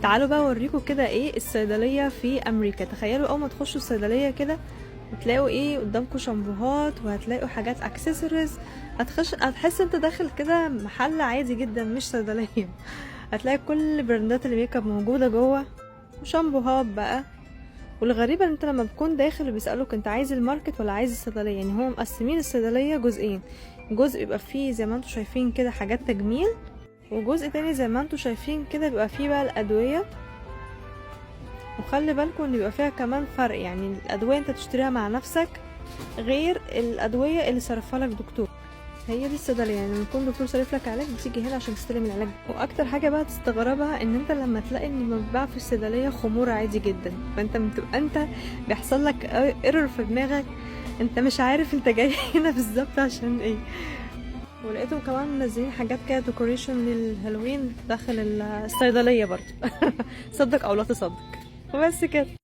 تعالوا بقى اوريكم كده ايه الصيدليه في امريكا. تخيلوا اول ما تخشوا الصيدليه كده وتلاقوا ايه قدامكم شامبوهات، وهتلاقوا حاجات اكسسوارز. هتحس انت داخل كده محل عادي جدا مش صيدليه. هتلاقي كل براندات الميك اب موجوده جوه، وشامبوهات بقى. والغريبه ان انت لما بتكون داخل بيسالوك انت عايز الماركت ولا عايز الصيدليه. يعني هم مقسمين الصيدليه جزئين، جزء يبقى فيه زي ما انتم شايفين كده حاجات تجميل، وجزء تاني زي ما انتم شايفين كده بيبقى فيه بقى الادويه. وخلي بالكم ان بيبقى فيها كمان فرق، يعني الادويه انت تشتريها مع نفسك غير الادويه اللي صرفها لك دكتور. هي دي الصيدليه، يعني لما يكون دكتور صارف لك علاج بتيجي هنا عشان تستلم العلاج. واكتر حاجه بقى تستغربها ان انت لما تلاقي ان بيتباع في الصيدليه خمور عادي جدا، فانت بتبقى انت بيحصل لك ايرور في دماغك، انت مش عارف انت جاي هنا بالظبط عشان ايه. ولقيتهم كمان منزلين حاجات كده ديكوريشن للهالوين داخل الصيدليه برضه. صدق او لا تصدق. وبس كده.